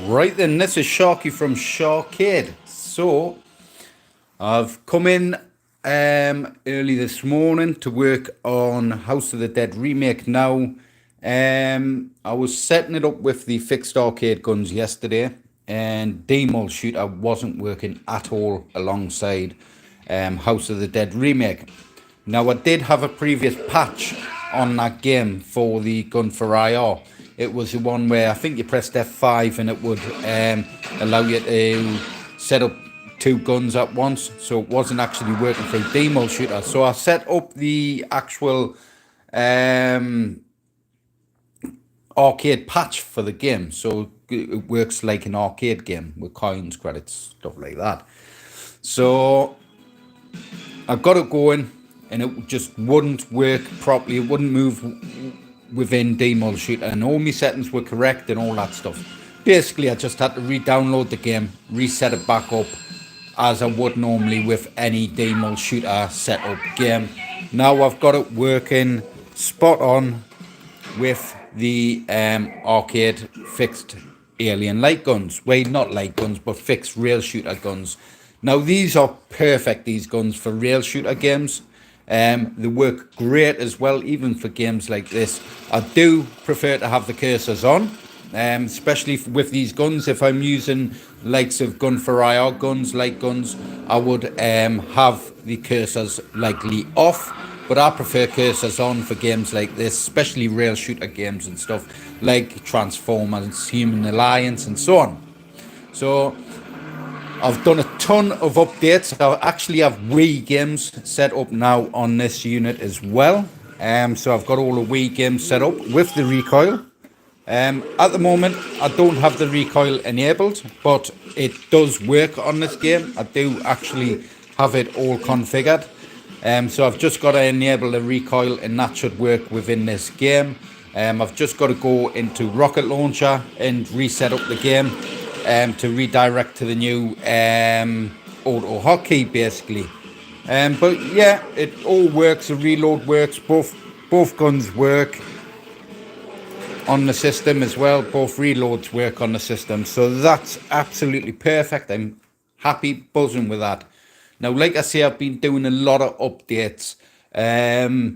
Right then, this is Sharky from SHAR-KADE. So, I've come in early this morning to work on House of the Dead Remake now. I was setting it up with the fixed arcade guns yesterday, and Demol Shooter wasn't working at all alongside House of the Dead Remake. Now, I did have a previous patch on that game for the gun for IR. It was the one where I think you pressed F5 and it would allow you to set up two guns at once. So it wasn't actually working through Demol Shooter. So I set up the actual arcade patch for the game. So it works like an arcade game with coins, credits, stuff like that. So I got it going, and it just wouldn't work properly. It wouldn't move within Demol Shooter, and all my settings were correct and all that stuff. Basically, I just had to re-download the game, reset it back up as I would normally with any Demol Shooter setup game. Now I've got it working spot on with the arcade fixed alien light guns. Well, not light guns, but fixed rail shooter guns. Now these are perfect, these guns, for rail shooter games. They work great as well, even for games like this. I do prefer to have the cursors on, especially with these guns. If I'm using likes of gun for IR guns, light guns, I would have the cursors likely off. But I prefer cursors on for games like this, especially rail shooter games and stuff like Transformers, Human Alliance, and so on. So I've done a ton of updates. I actually have Wii games set up now on this unit as well. So I've got all the Wii games set up with the recoil. At the moment, I don't have the recoil enabled, but it does work on this game. I do actually have it all configured. So I've just got to enable the recoil, and that should work within this game. I've just got to go into Rocket Launcher and reset up the game to redirect to the new auto hotkey, basically. But yeah, it all works. The reload works. Both guns work on the system as well. Both reloads work on the system. So that's absolutely perfect. I'm happy, buzzing with that. Now, like I say, I've been doing a lot of updates. I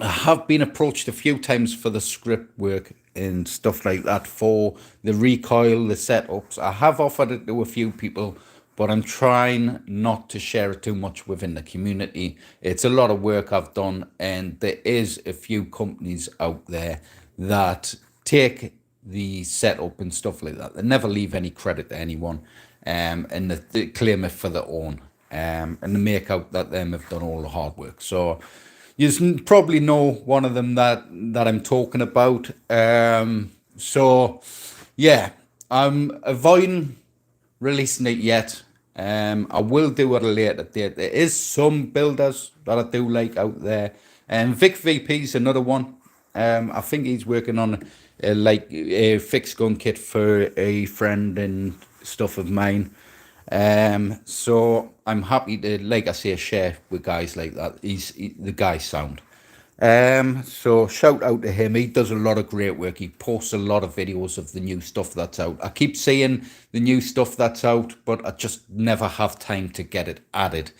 have been approached a few times for the script work and stuff like that for the recoil, the setups. I have offered it to a few people, but I'm trying not to share it too much within the community. It's a lot of work I've done, and there is a few companies out there that take the setup and stuff like that. They never leave any credit to anyone, and they claim it for their own. And they make out that them have done all the hard work. So you probably know one of them that I'm talking about. So yeah, I'm avoiding releasing it yet. I will do it at a later date. There is some builders that I do like out there. Vic VP is another one. I think he's working on like a fixed gun kit for a friend and stuff of mine. So I'm happy to, like I say, share with guys like that. The guy's sound. So shout out to him. He does a lot of great work. He posts a lot of videos of the new stuff that's out. I keep seeing the new stuff that's out, but I just never have time to get it added.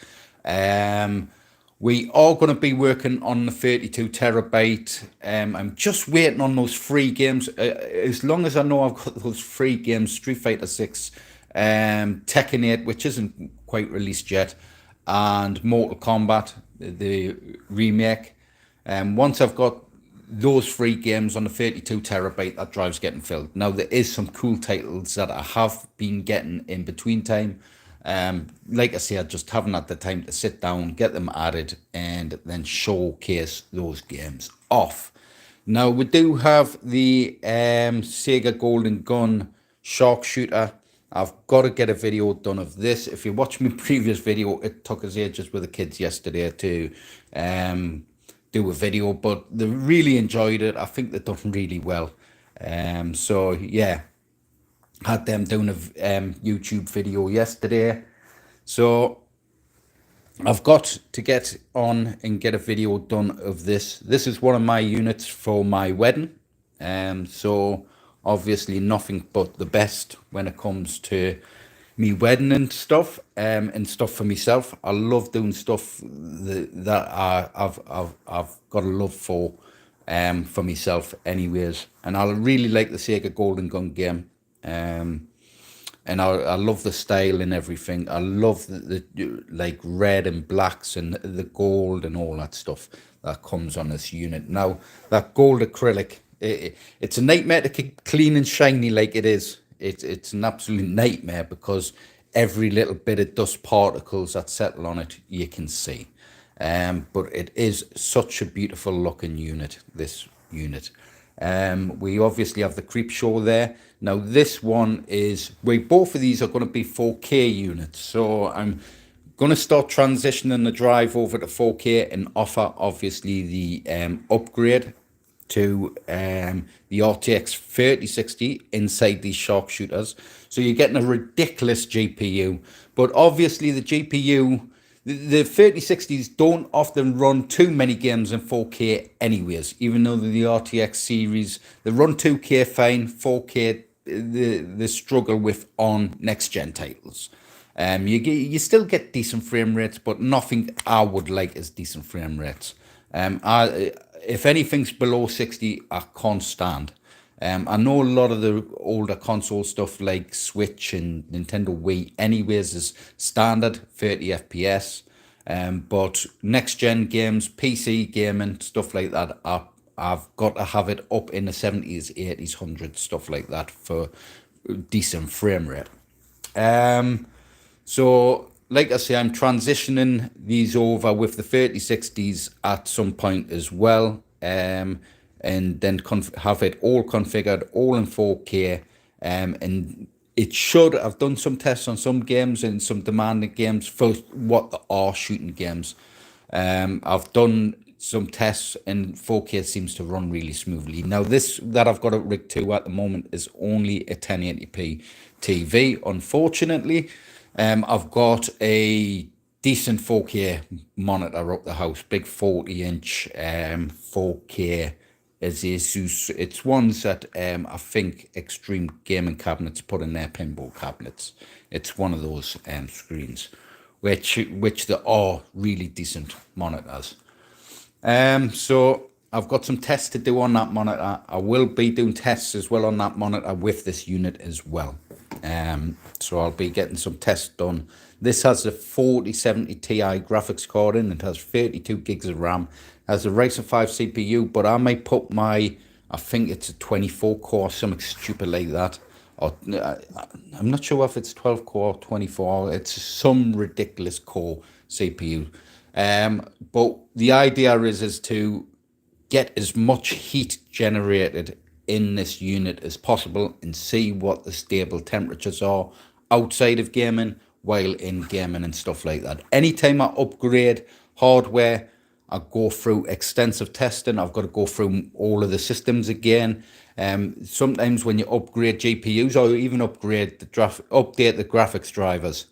We are going to be working on the 32 terabyte. I'm just waiting on those free games. As long as I know I've got those free games, Street Fighter 6, Tekken 8, which isn't quite released yet, and Mortal Kombat, the remake. Once I've got those free games on the 32 terabyte, that drive's getting filled. Now, there is some cool titles that I have been getting in between time. Like I say, I just haven't had the time to sit down, get them added, and then showcase those games off. Now, we do have the Sega Golden Gun Shark Shooter. I've got to get a video done of this. If you watch my previous video, it took us ages with the kids yesterday to do a video, but they really enjoyed it. I think they've done really well. So yeah, had them doing a YouTube video yesterday. So I've got to get on and get a video done of this. This is one of my units for my wedding. So Obviously, nothing but the best when it comes to me wedding and stuff for myself. I love doing stuff I've got a love for myself, anyways. And I really like the Sega Golden Gun game. And I love the style and everything. I love the like red and blacks and the gold and all that stuff that comes on this unit. Now, that gold acrylic, it's a nightmare to keep clean and shiny like it is. It's an absolute nightmare because every little bit of dust particles that settle on it, you can see. But it is such a beautiful looking unit, this unit. We obviously have the creep show there. Now this one is, both of these are going to be 4K units. So I'm going to start transitioning the drive over to 4K and offer obviously the upgrade to the RTX 3060 inside these sharpshooters. So you're getting a ridiculous GPU, but obviously the GPU, the 3060s don't often run too many games in 4K anyways, even though the RTX series, they run 2K fine, 4K the struggle with on next-gen titles. You still get decent frame rates, but nothing I would like as decent frame rates. If anything's below 60, I can't stand. I know a lot of the older console stuff like Switch and Nintendo Wii anyways is standard 30 FPS. But next-gen games, PC gaming, stuff like that, I've got to have it up in the 70s, 80s, 100s, stuff like that for decent frame rate. So, like I say, I'm transitioning these over with the 3060s at some point as well, and then have it all configured, all in 4K, and it should. I've done some tests on some games and some demanding games for what are shooting games. I've done some tests and 4K seems to run really smoothly. Now this that I've got it rigged to at the moment is only a 1080p TV, unfortunately. I've got a decent 4K monitor up the house, big 40-inch 4K is Asus. It's ones that I think Extreme Gaming Cabinets put in their pinball cabinets. It's one of those screens, which they are really decent monitors. So I've got some tests to do on that monitor. I will be doing tests as well on that monitor with this unit as well. So I'll be getting some tests done. This has a 4070 Ti graphics card in. It has 32 gigs of RAM. Has a Ryzen 5 CPU, but I might put I think it's a 24 core, something stupid like that. Or I'm not sure if it's 12 core or 24. It's some ridiculous core CPU. But the idea is to get as much heat generated in this unit as possible and see what the stable temperatures are outside of gaming while in gaming and stuff like that. Anytime I upgrade hardware, I go through extensive testing. I've got to go through all of the systems again. Sometimes when you upgrade GPUs or even update the graphics drivers,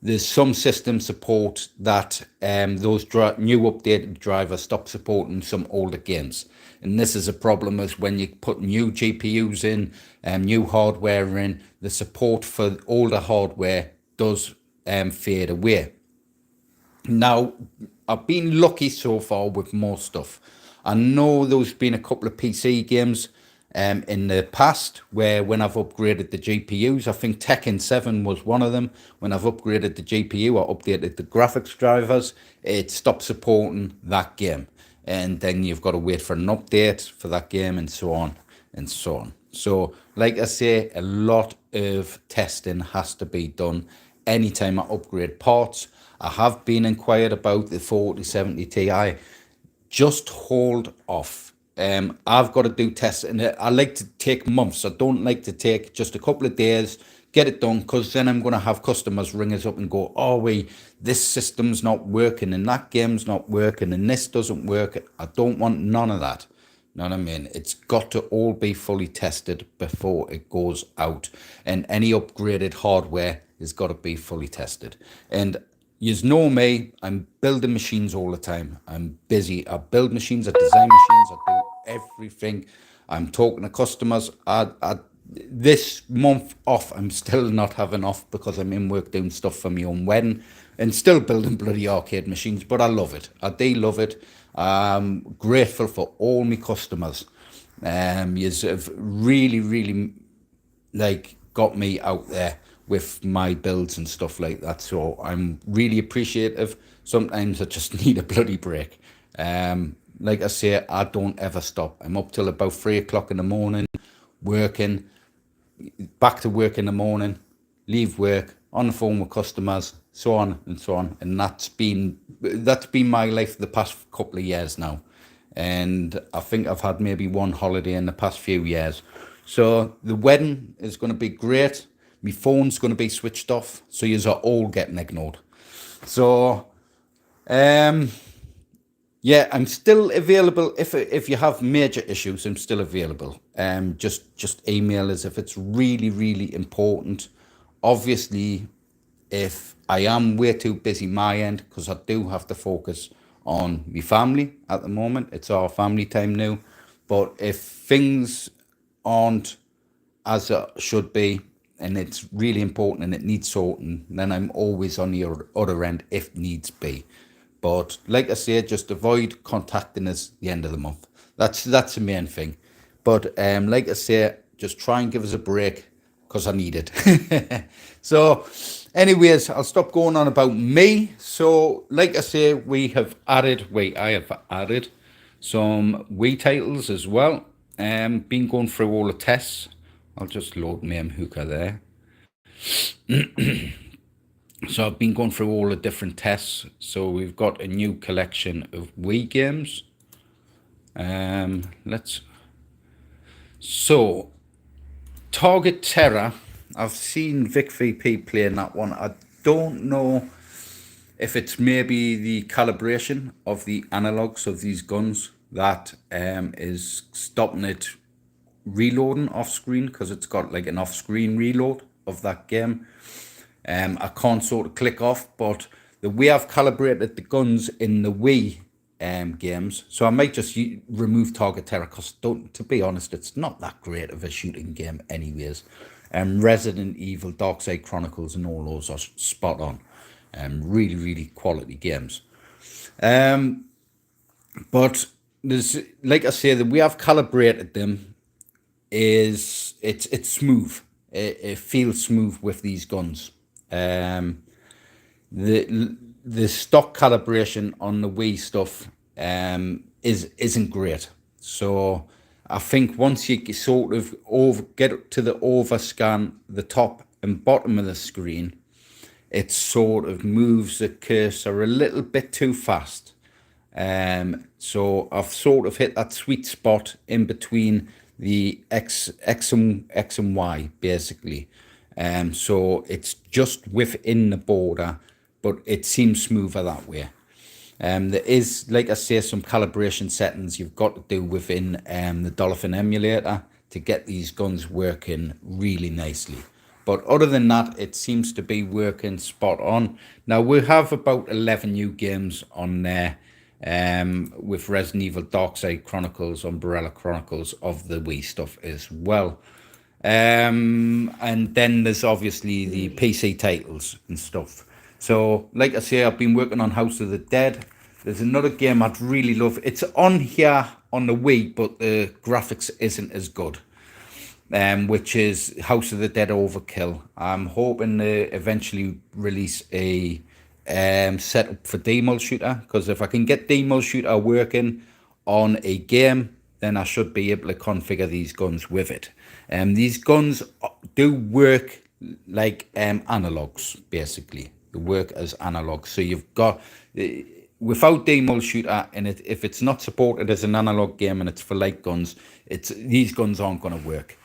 there's some system support that those new updated drivers stop supporting some older games. And this is a problem is when you put new GPUs in, new hardware in, the support for older hardware does fade away. Now, I've been lucky so far with more stuff. I know there's been a couple of PC games in the past where when I've upgraded the GPUs, I think Tekken 7 was one of them. When I've upgraded the GPU or updated the graphics drivers, it stopped supporting that game. And then you've got to wait for an update for that game and so on and so on. So, like I say, a lot of testing has to be done anytime I upgrade parts. I have been inquired about the 4070 Ti. Just hold off. I've got to do tests, and I like to take months. I don't like to take just a couple of days, get it done, because then I'm going to have customers ring us up and go, oh, this system's not working, and that game's not working, and this doesn't work. I don't want none of that. You know what I mean? It's got to all be fully tested before it goes out, and any upgraded hardware has got to be fully tested. And you know me, I'm building machines all the time. I'm busy. I build machines, I design machines, I do everything. I'm talking to customers. this month off, I'm still not having off because I'm in work doing stuff for my own wedding and still building bloody arcade machines. But I love it. I do love it. I'm grateful for all my customers. You have really, really like got me out there with my builds and stuff like that. So I'm really appreciative. Sometimes I just need a bloody break. Like I say, I don't ever stop. I'm up till about 3 o'clock in the morning, working, back to work in the morning, leave work, on the phone with customers, so on and so on. And that's been my life the past couple of years now. And I think I've had maybe one holiday in the past few years. So the wedding is going to be great. My phone's going to be switched off, so you're all getting ignored. So, yeah, I'm still available. If you have major issues, I'm still available. Just email us if it's really, really important. Obviously, if I am way too busy my end, because I do have to focus on my family at the moment. It's our family time now. But if things aren't as it should be, and it's really important and it needs sorting, then I'm always on the other end if needs be. But like I say, just avoid contacting us at the end of the month. That's the main thing. But like I say, just try and give us a break because I need it. So anyways, I'll stop going on about me. So like I say, I have added some Wii titles as well. Been going through all the tests. I'll just load my hooker there. So I've been going through all the different tests. So we've got a new collection of Wii games. So Target Terror. I've seen Vic VP playing that one. I don't know if it's maybe the calibration of the analogs of these guns that is stopping it reloading off screen, because it's got like an off screen reload of that game. I can't sort of click off, but the way I've calibrated the guns in the Wii games, so I might just remove Target Terror, because to be honest, it's not that great of a shooting game anyways. Resident Evil, Darkside Chronicles and all those are spot on. Really, really quality games. But there's, like I say, the way I've calibrated them is it's smooth. It feels smooth with these guns. The stock calibration on the Wii stuff isn't great. So I think once you sort of get to the overscan the top and bottom of the screen, it sort of moves the cursor a little bit too fast. So I've sort of hit that sweet spot in between the X and Y, basically. So it's just within the border, but it seems smoother that way. There is, like I say, some calibration settings you've got to do within the Dolphin emulator to get these guns working really nicely. But other than that, it seems to be working spot on. Now, we have about 11 new games on there, with Resident Evil, Darkside Chronicles, Umbrella Chronicles of the Wii stuff as well. And then there's obviously the PC titles and stuff. So, like I say, I've been working on House of the Dead. There's another game I'd really love. It's on here on the Wii, but the graphics isn't as good. Which is House of the Dead Overkill. I'm hoping to eventually release a setup for Demo Shooter, because if I can get Demo Shooter working on a game, then I should be able to configure these guns with it. These guns do work like analogs, basically. They work as analogs. So you've got, without Demo Shooter, and if it's not supported as an analog game and it's for light guns, these guns aren't going to work.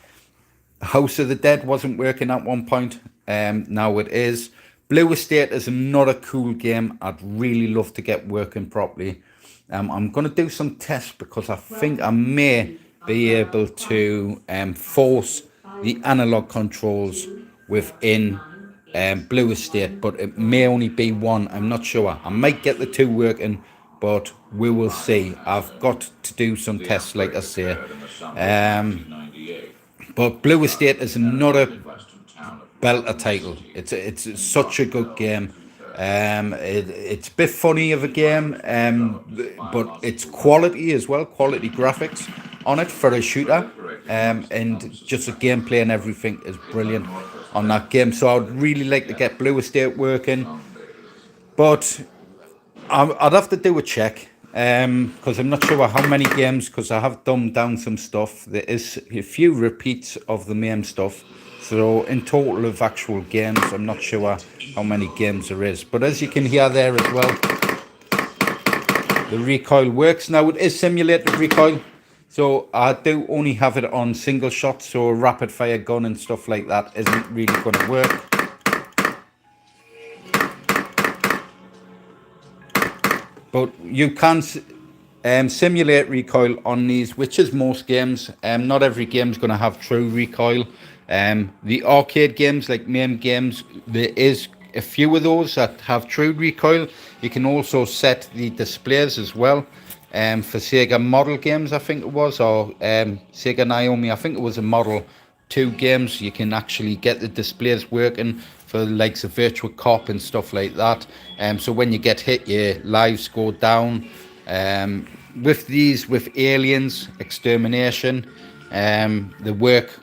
House of the Dead wasn't working at one point. Now it is. Blue Estate is another cool game I'd really love to get working properly. I'm going to do some tests because I think I may be able to force the analog controls within Blue Estate, but it may only be one. I'm not sure. I might get the two working, but we will see. I've got to do some tests, like I say. But Blue Estate is another belter title. It's such a good game. It's a bit funny of a game, but it's quality as well, quality graphics on it for a shooter, and just the gameplay and everything is brilliant on that game. So I'd really like to get Blue Estate working, but I'd have to do a check, because I'm not sure how many games, because I have dumbed down some stuff. There is a few repeats of the main stuff. So in total of actual games, I'm not sure how many games there is. But as you can hear there as well, the recoil works. Now it is simulated recoil. So I do only have it on single shot. So a rapid fire gun and stuff like that isn't really going to work. But you can simulate recoil on these, which is most games. Not every game is going to have true recoil. The arcade games, like main games, there is a few of those that have true recoil. You can also set the displays as well. For Sega model games, I think it was, or Sega Naomi, I think it was a Model 2 games. You can actually get the displays working for the likes of Virtual Cop and stuff like that. So when you get hit, your lives go down. With these, with Aliens, Extermination, the work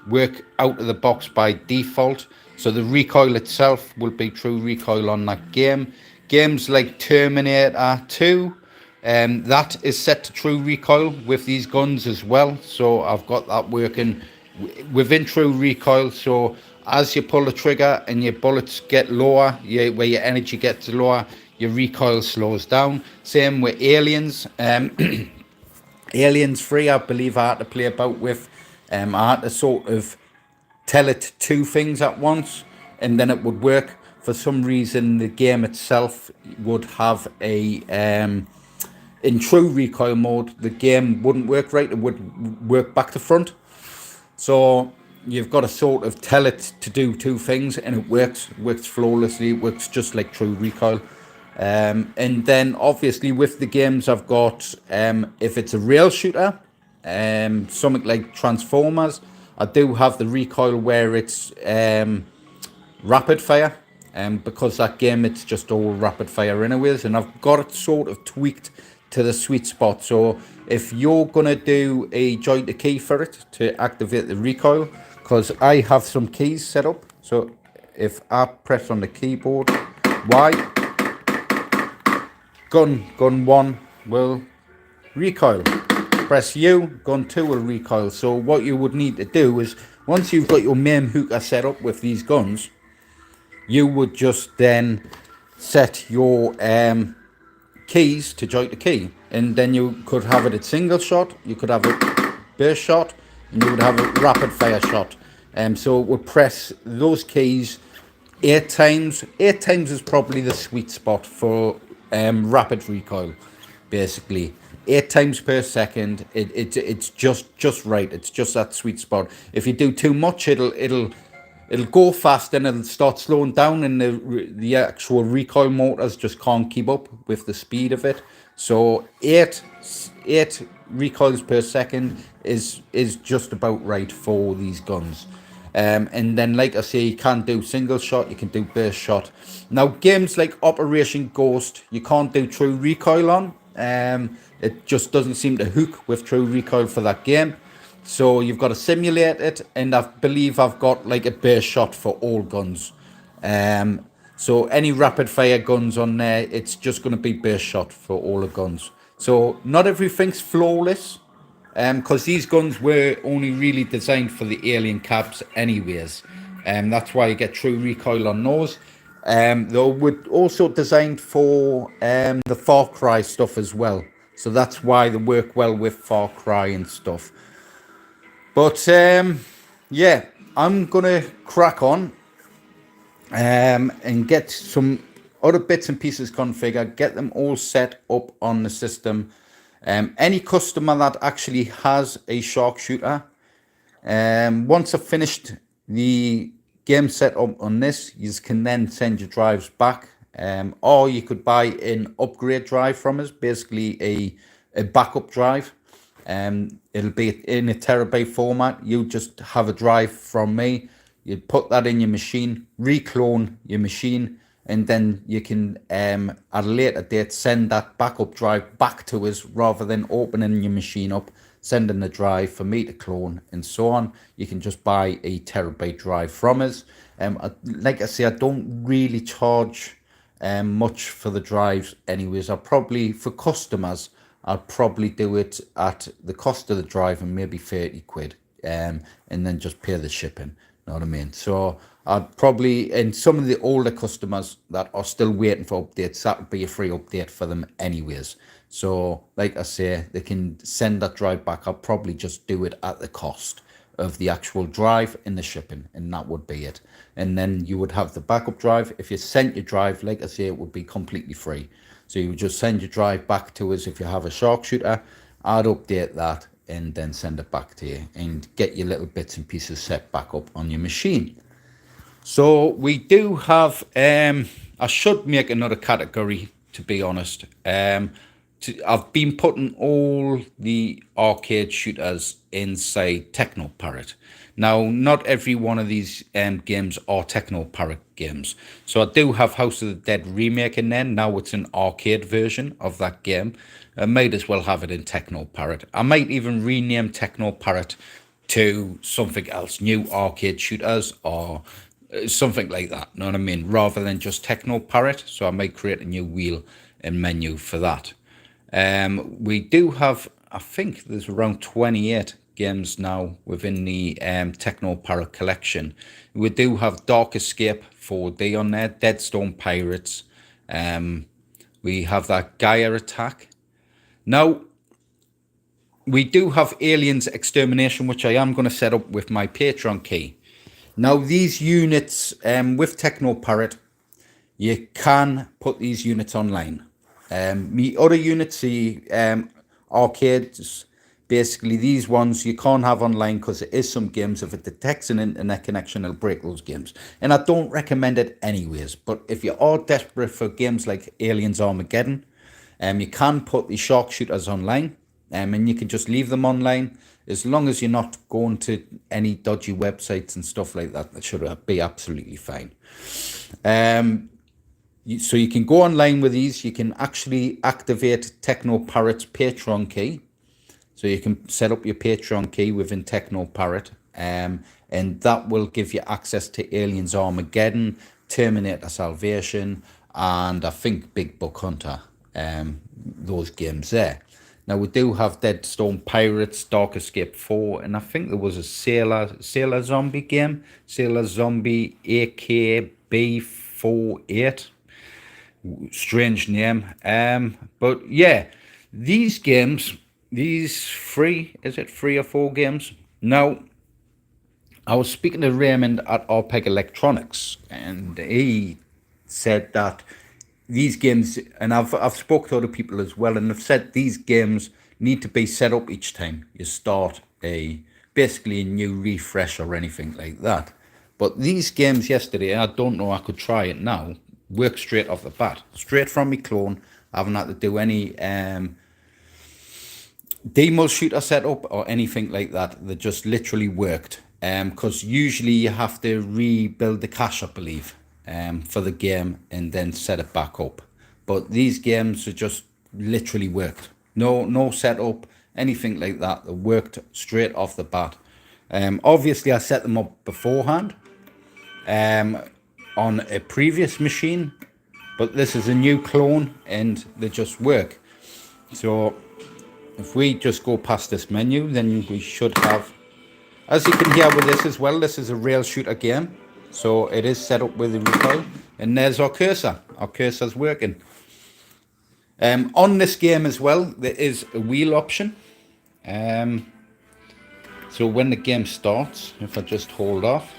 out of the box by default. So the recoil itself will be true recoil on that game. Games like Terminator 2, that is set to true recoil with these guns as well. So I've got that working within true recoil. So as you pull the trigger and your bullets get lower, where your energy gets lower, your recoil slows down. Same with Aliens. Aliens 3, I believe I had to play about with. I had to sort of tell it two things at once, and then it would work. For some reason, the game itself would have a in true recoil mode, the game wouldn't work right. It would work back to front. So you've got to sort of tell it to do two things, and it works flawlessly. It works just like true recoil. And then obviously with the games I've got, if it's a rail shooter, something like Transformers, I do have the recoil where it's rapid fire, because that game, it's just all rapid fire anyways, and I've got it sort of tweaked to the sweet spot. So if you're gonna do a joint key for it to activate the recoil, because I have some keys set up, so if I press on the keyboard Y, gun 1 will recoil. Press U, gun 2 will recoil. So what you would need to do is, once you've got your main hooker set up with these guns, you would just then set your keys to joint the key, and then you could have it at single shot, you could have it burst shot, and you would have a rapid fire shot. So it would press those keys 8 times. 8 times is probably the sweet spot for rapid recoil, basically. 8 times per second. It's just right. It's just that sweet spot. If you do too much, it'll go fast and it'll start slowing down, and the actual recoil motors just can't keep up with the speed of it. So 8 recoils per second is just about right for these guns. And then, like I say, you can do single shot, you can do burst shot. Now, games like Operation Ghost, you can't do true recoil on. It just doesn't seem to hook with true recoil for that game. So you've got to simulate it, and I believe I've got like a burst shot for all guns. So any rapid fire guns on there, it's just going to be burst shot for all the guns. So not everything's flawless, because these guns were only really designed for the alien cabs anyways. That's why you get true recoil on those. They were also designed for the Far Cry stuff as well. So that's why they work well with Far Cry and stuff. But yeah, I'm gonna crack on and get some other bits and pieces configured, get them all set up on the system. Any customer that actually has a Shark shooter, once I've finished the game setup on this, you can then send your drives back, or you could buy an upgrade drive from us, basically a backup drive. It'll be in a terabyte format. You just have a drive from me. You put that in your machine, reclone your machine, and then you can, at a later date, send that backup drive back to us rather than opening your machine up, sending the drive for me to clone, and so on. You can just buy a terabyte drive from us. Like I say, I don't really charge much for the drives anyways. I'll probably, for customers, I'll probably do it at the cost of the drive and maybe 30 quid, and then just pay the shipping. Know what I mean? So I'd probably, and some of the older customers that are still waiting for updates, that would be a free update for them anyways. So like I say, they can send that drive back. I'll probably just do it at the cost of the actual drive and the shipping, and that would be it. And then you would have the backup drive. If you sent your drive, like I say, it would be completely free. So you would just send your drive back to us. If you have a shark shooter, I'd update that and then send it back to you and get your little bits and pieces set back up on your machine. So we do have, I should make another category, to be honest. I've been putting all the arcade shooters inside Technoparrot. Now, not every one of these games are Technoparrot games. So I do have House of the Dead Remake in there. Now it's an arcade version of that game. I might as well have it in Technoparrot. I might even rename Technoparrot to something else, New Arcade Shooters or something like that, know what I mean? Rather than just Technoparrot. So I might create a new wheel and menu for that. We do have, I think there's around 28 games now within the Technoparrot collection. We do have Dark Escape 4D on there, Deadstone Pirates. We have that Gaia Attack. Now, we do have Aliens Extermination, which I am going to set up with my Patreon key. Now, these units, with Technoparrot, you can put these units online. Me other units, the arcades, basically these ones you can't have online because there is some games, if it detects an internet connection, it'll break those games. And I don't recommend it anyways. But if you are desperate for games like Aliens Armageddon, you can put the shark shooters online, and you can just leave them online as long as you're not going to any dodgy websites and stuff like that. That should be absolutely fine. So you can go online with these. You can actually activate Technoparrot's Patreon key. So you can set up your Patreon key within Technoparrot, and that will give you access to Aliens Armageddon, Terminator Salvation, and I think Big Buck Hunter. Those games there. Now we do have Deadstone Pirates, Dark Escape 4, and I think there was a Sailor Zombie game, Sailor Zombie AKB48. Strange name. But yeah, these games, these three or four games? Now, I was speaking to Raymond at Arpeg Electronics, and he said that these games, and I've spoke to other people as well, and they've said these games need to be set up each time you start basically a new refresh or anything like that. But these games yesterday, I don't know, I could try it now, work straight off the bat, straight from my clone. I haven't had to do any demo shooter setup or anything like that. They just literally worked. Because usually you have to rebuild the cache, I believe, for the game and then set it back up. But these games are just literally worked. No setup, anything like that. They worked straight off the bat. Obviously, I set them up beforehand on a previous machine, but this is a new clone and they just work. So if we just go past this menu, then we should have, as you can hear with this as well, this is a rail shooter game, so it is set up with the recoil, and there's our cursor. Our cursor's working. On this game as well, there is a wheel option. So when the game starts, if I just hold off,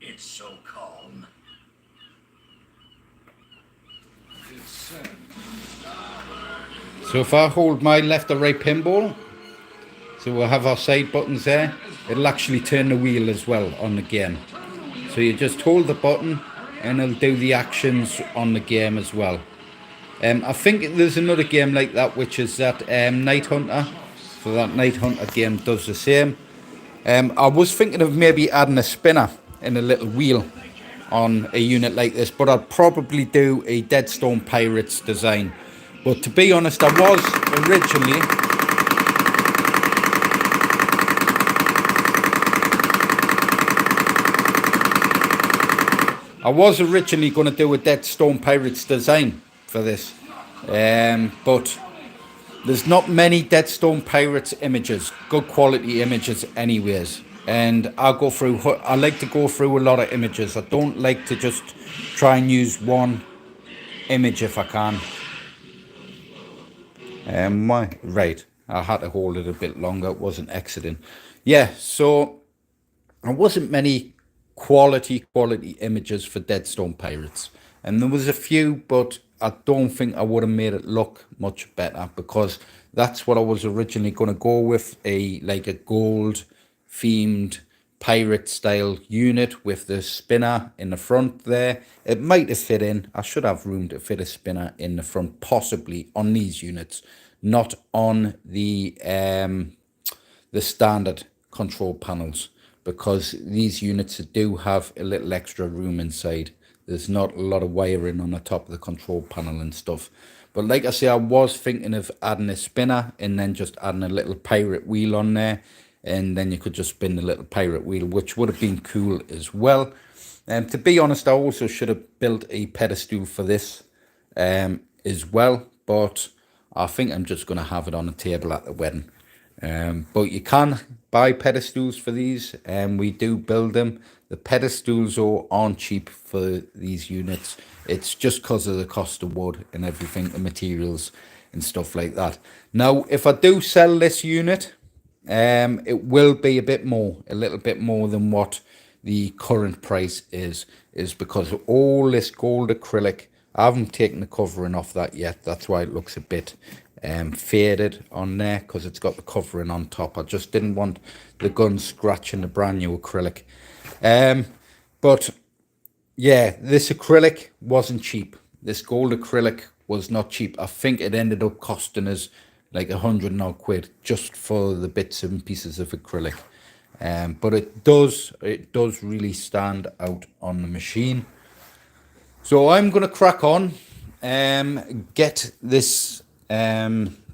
it's so calm. so if I hold my left or right pinball, So we'll have our side buttons there. It'll actually turn the wheel as well on the game. So you just hold the button and it'll do the actions on the game as well. I think there's another game like that, which is that Night Hunter. So that Night Hunter game does the same. I was thinking of maybe adding a spinner and a little wheel on a unit like this, but I'd probably do a Deadstone Pirates design. But to be honest, I was originally going to do a Deadstone Pirates design for this, but there's not many Deadstone Pirates images, good quality images anyways, and I like to go through a lot of images. I don't like to just try and use one image if I can. Right, I had to hold it a bit longer, it wasn't exiting. Yeah, so there wasn't many quality images for Deadstone Pirates, and there was a few, but I don't think I would have made it look much better, because that's what I was originally going to go with, like a gold themed pirate style unit with the spinner in the front there. It might have fit in. I should have room to fit a spinner in the front, possibly on these units, not on the standard control panels, because these units do have a little extra room inside. There's not a lot of wiring on the top of the control panel and stuff. But like I say, I was thinking of adding a spinner and then just adding a little pirate wheel on there, and then you could just spin the little pirate wheel, which would have been cool as well. To be honest, I also should have built a pedestal for this as well, but I think I'm just going to have it on the table at the wedding. But you can buy pedestals for these, and we do build them. The pedestals aren't cheap for these units. It's just because of the cost of wood and everything, the materials and stuff like that. Now, if I do sell this unit, it will be a little bit more than what the current price is because of all this gold acrylic. I haven't taken the covering off that yet. That's why it looks a bit faded on there, because it's got the covering on top. I just didn't want the gun scratching the brand new acrylic. But yeah, this acrylic wasn't cheap. This gold acrylic was not cheap. I think it ended up costing us like £100 just for the bits and pieces of acrylic. But it does really stand out on the machine. So I'm going to crack on, get this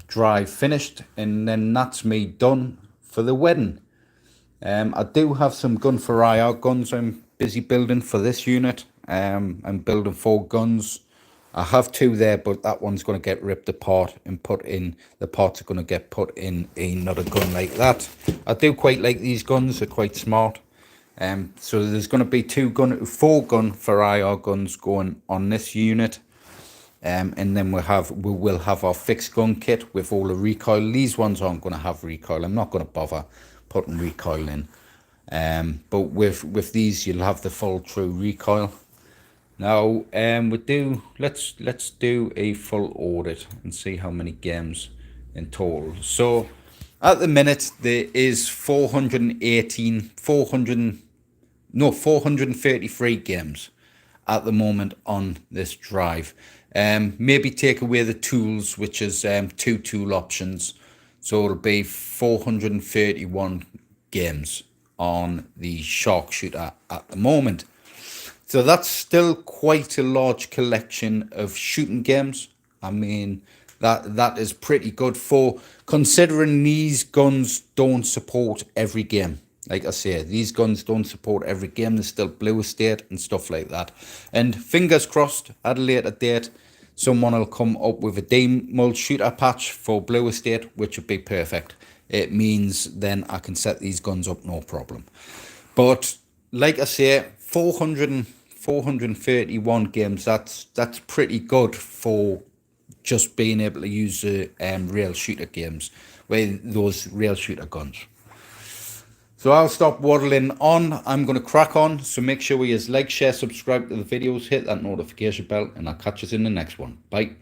drive finished, and then that's me done for the wedding. I do have some gun for IR guns I'm busy building for this unit. I'm building 4 guns. I have 2 there, but that one's going to get ripped apart and put in. The parts are going to get put in another gun like that. I do quite like these guns. They're quite smart. So there's going to be 4 gun for IR guns going on this unit. And then we will have our fixed gun kit with all the recoil. These ones aren't going to have recoil. I'm not going to bother putting recoil in. But with these, you'll have the full true recoil. Now, let's do a full audit and see how many games in total. So at the minute there is 433 games at the moment on this drive. Maybe take away the tools, which is 2 tool options, so it'll be 431 games on the Shark Shooter at the moment. So that's still quite a large collection of shooting games. I mean, that is pretty good for considering these guns don't support every game. Like I say, these guns don't support every game. There's still Blue Estate and stuff like that. And fingers crossed, at a later date, someone will come up with a demulled shooter patch for Blue Estate, which would be perfect. It means then I can set these guns up no problem. But like I say, 431 games, that's pretty good for just being able to use the rail shooter games, with those rail shooter guns. So I'll stop waddling on. I'm going to crack on. So make sure you like, share, subscribe to the videos, hit that notification bell, and I'll catch you in the next one. Bye.